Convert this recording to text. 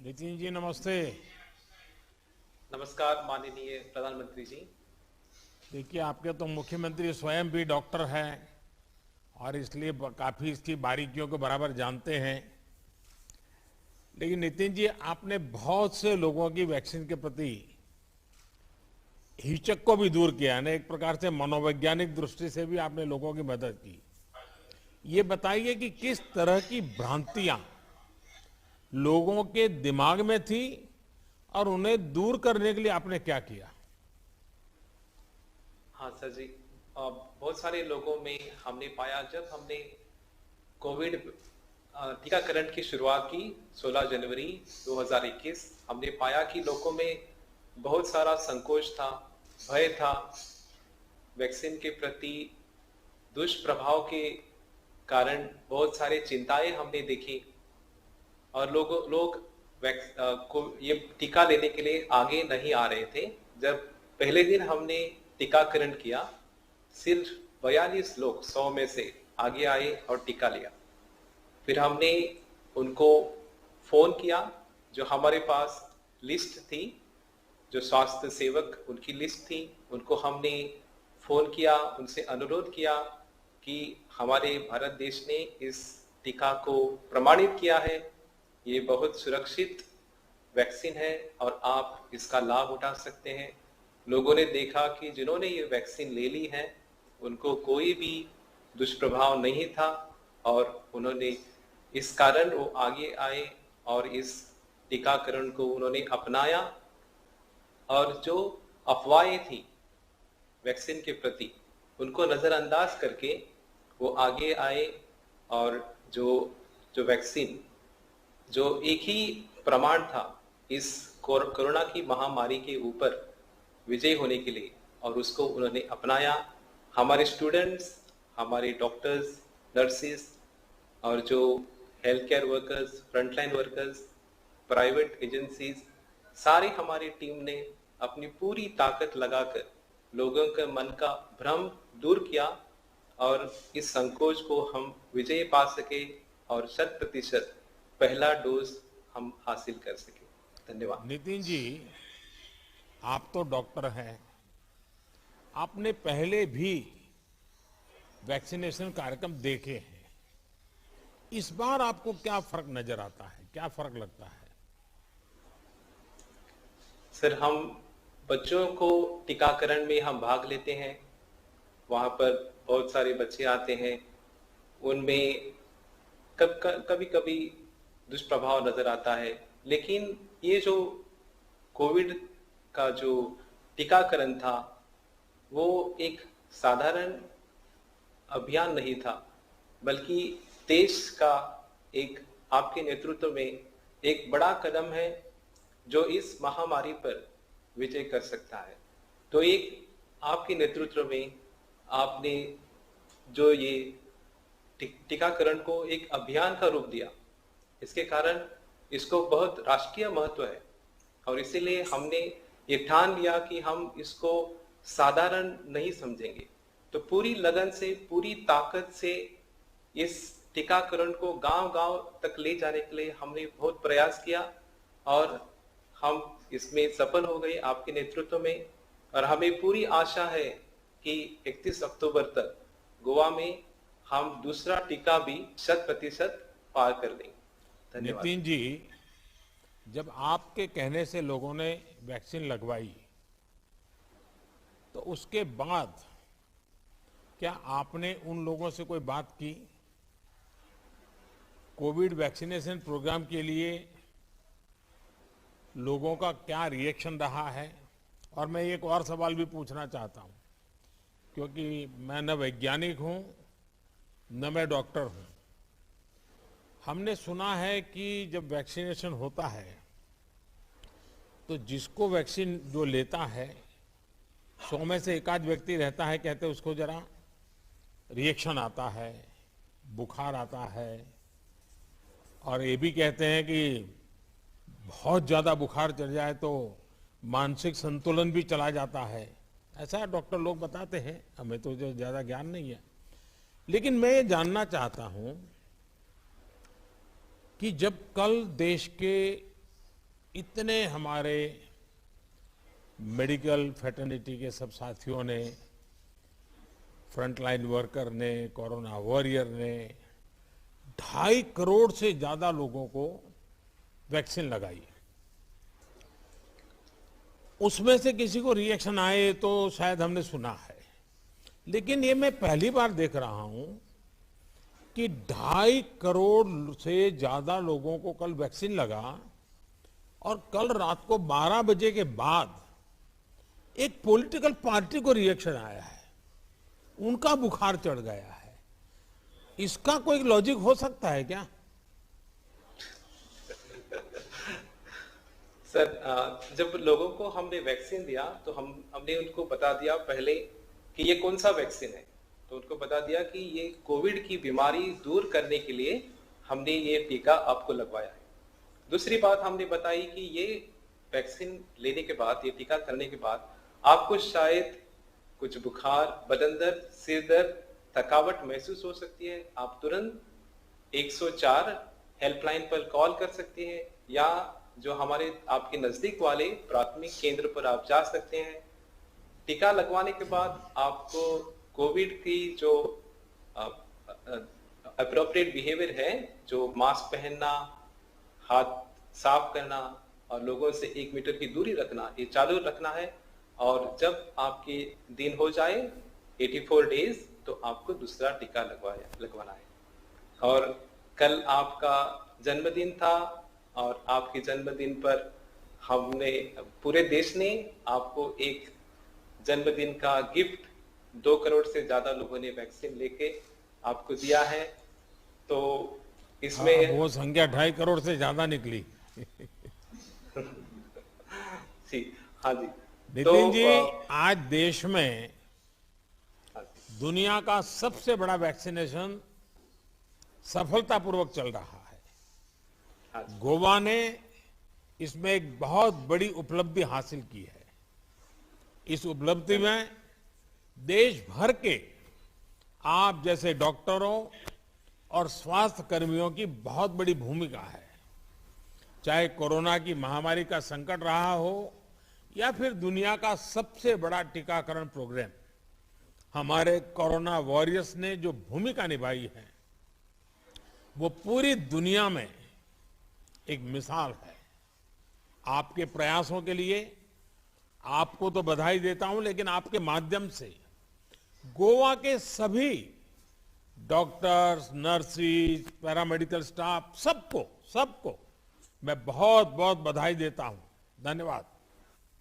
नितिन जी नमस्ते। नमस्कार माननीय प्रधानमंत्री जी। देखिए, आपके तो मुख्यमंत्री स्वयं भी डॉक्टर हैं और इसलिए काफ़ी इसकी बारीकियों को बराबर जानते हैं। लेकिन नितिन जी, आपने बहुत से लोगों की वैक्सीन के प्रति हिचक को भी दूर किया है, एक प्रकार से मनोवैज्ञानिक दृष्टि से भी आपने लोगों की मदद की। ये बताइए कि किस तरह की भ्रांतियां लोगों के दिमाग में थी और उन्हें दूर करने के लिए आपने क्या किया। हाँ सर जी। बहुत सारे लोगों में हमने पाया, जब हमने कोविड टीकाकरण की शुरुआत की 16 जनवरी 2021, हमने पाया कि लोगों में बहुत सारा संकोच था, भय था। वैक्सीन के प्रति दुष्प्रभाव के कारण बहुत सारे चिंताएं हमने देखी और लोग को ये टीका लेने के लिए आगे नहीं आ रहे थे। जब पहले दिन हमने टीकाकरण किया, सिर्फ 42 लोग 100 में से आगे आए और टीका लिया। फिर हमने उनको फोन किया, जो हमारे पास लिस्ट थी, जो स्वास्थ्य सेवक उनकी लिस्ट थी, उनको हमने फोन किया, उनसे अनुरोध किया कि हमारे भारत देश ने इस टीका को प्रमाणित किया है, ये बहुत सुरक्षित वैक्सीन है और आप इसका लाभ उठा सकते हैं। लोगों ने देखा कि जिन्होंने ये वैक्सीन ले ली है उनको कोई भी दुष्प्रभाव नहीं था और उन्होंने इस कारण वो आगे आए और इस टीकाकरण को उन्होंने अपनाया। और जो अफवाहें थी वैक्सीन के प्रति, उनको नजरअंदाज करके वो आगे आए और जो जो वैक्सीन, जो एक ही प्रमाण था इस कोरोना की महामारी के ऊपर विजय होने के लिए, और उसको उन्होंने अपनाया। हमारे स्टूडेंट्स, हमारे डॉक्टर्स, नर्सेस और जो health care workers, frontline workers, private agencies, सारी हमारी टीम ने अपनी पूरी ताकत लगाकर लोगों के मन का भ्रम दूर किया और इस संकोच को हम विजय पा सके और 100% पहला डोज हम हासिल कर सके। धन्यवाद। नितिन जी, आप तो डॉक्टर हैं, आपने पहले भी वैक्सीनेशन कार्यक्रम देखे हैं। इस बार आपको क्या फर्क नजर आता है, क्या फर्क लगता है। सर, हम बच्चों को टीकाकरण में हम भाग लेते हैं, वहां पर बहुत सारे बच्चे आते हैं, उनमें कभी कभी दुष्प्रभाव नजर आता है। लेकिन ये जो कोविड का जो टीकाकरण था वो एक साधारण अभियान नहीं था, बल्कि देश का एक, आपके नेतृत्व में एक बड़ा कदम है जो इस महामारी पर विजय कर सकता है। तो एक आपके नेतृत्व में आपने जो ये टीकाकरण को एक अभियान का रूप दिया, इसके कारण इसको बहुत राष्ट्रीय महत्व है और इसीलिए हमने ये ठान लिया कि हम इसको साधारण नहीं समझेंगे। तो पूरी लगन से, पूरी ताकत से इस टीकाकरण को गांव-गांव तक ले जाने के लिए हमने बहुत प्रयास किया और हम इसमें सफल हो गए आपके नेतृत्व में। और हमें पूरी आशा है कि 31 अक्टूबर तक गोवा में हम दूसरा टीका भी 100% पार कर लेंगे। धन्यवाद। नितिन जी, जब आपके कहने से लोगों ने वैक्सीन लगवाई तो उसके बाद क्या आपने उन लोगों से कोई बात की। कोविड वैक्सीनेशन प्रोग्राम के लिए लोगों का क्या रिएक्शन रहा है। और मैं एक और सवाल भी पूछना चाहता हूं, क्योंकि मैं न वैज्ञानिक हूं न मैं डॉक्टर हूं। हमने सुना है कि जब वैक्सीनेशन होता है तो जिसको वैक्सीन जो लेता है 100 में से एक आध व्यक्ति रहता है, कहते हैं उसको जरा रिएक्शन आता है, बुखार आता है, और ये भी कहते हैं कि बहुत ज्यादा बुखार चढ़ जाए तो मानसिक संतुलन भी चला जाता है। ऐसा डॉक्टर लोग बताते हैं, हमें तो जो ज्यादा ज्ञान नहीं है। लेकिन मैं ये जानना चाहता हूं कि जब कल देश के इतने हमारे मेडिकल फ्रेटर्निटी के सब साथियों ने, फ्रंटलाइन वर्कर ने, कोरोना वॉरियर ने 2.5 करोड़ से ज्यादा लोगों को वैक्सीन लगाई। उसमें से किसी को रिएक्शन आए तो शायद हमने सुना है, लेकिन ये मैं पहली बार देख रहा हूं कि 2.5 करोड़ से ज्यादा लोगों को कल वैक्सीन लगा और कल रात को 12 बजे के बाद एक पॉलिटिकल पार्टी को रिएक्शन आया है, उनका बुखार चढ़ गया है। इसका कोई लॉजिक हो सकता है क्या? सर, जब लोगों को हमने वैक्सीन दिया तो हमने उनको बता दिया पहले कि ये कौन सा वैक्सीन है। तो उनको बता दिया कि ये कोविड की बीमारी दूर करने के लिए हमने ये टीका आपको लगवाया है। दूसरी बात हमने बताई कि ये वैक्सीन लेने के बाद, ये टीका करने के बाद आपको शायद कुछ बुखार, बदन दर्द, सिर दर्द, थकावट महसूस हो सकती है। आप तुरंत 104 हेल्पलाइन पर कॉल कर सकते हैं या जो हमारे आपके नजदीक वाले प्राथमिक केंद्र पर आप जा सकते हैं। टीका लगवाने के बाद आपको कोविड की जो अप्रोप्रिएट बिहेवियर है, जो मास्क पहनना, हाथ साफ करना और लोगों से 1 मीटर की दूरी रखना, ये चालू रखना है। और जब आपके दिन हो जाए 84 डेज तो आपको दूसरा टीका लगवाना है। और कल आपका जन्मदिन था और आपके जन्मदिन पर हमने, पूरे देश ने आपको एक जन्मदिन का गिफ्ट 2 करोड़ से ज्यादा लोगों ने वैक्सीन लेके आपको दिया है। तो इसमें वो संख्या 2.5 करोड़ से ज्यादा निकली। जी, हाँ जी। नितिन जी, आज देश में दुनिया का सबसे बड़ा वैक्सीनेशन सफलतापूर्वक चल रहा है। गोवा ने इसमें एक बहुत बड़ी उपलब्धि हासिल की है। इस उपलब्धि में देश भर के आप जैसे डॉक्टरों और स्वास्थ्य कर्मियों की बहुत बड़ी भूमिका है। चाहे कोरोना की महामारी का संकट रहा हो या फिर दुनिया का सबसे बड़ा टीकाकरण प्रोग्राम, हमारे कोरोना वॉरियर्स ने जो भूमिका निभाई है वो पूरी दुनिया में एक मिसाल है। आपके प्रयासों के लिए आपको तो बधाई देता हूं, लेकिन आपके माध्यम से गोवा के सभी डॉक्टर्स, नर्सिस, पैरामेडिकल स्टाफ, सबको मैं बहुत बहुत बधाई देता हूं। धन्यवाद।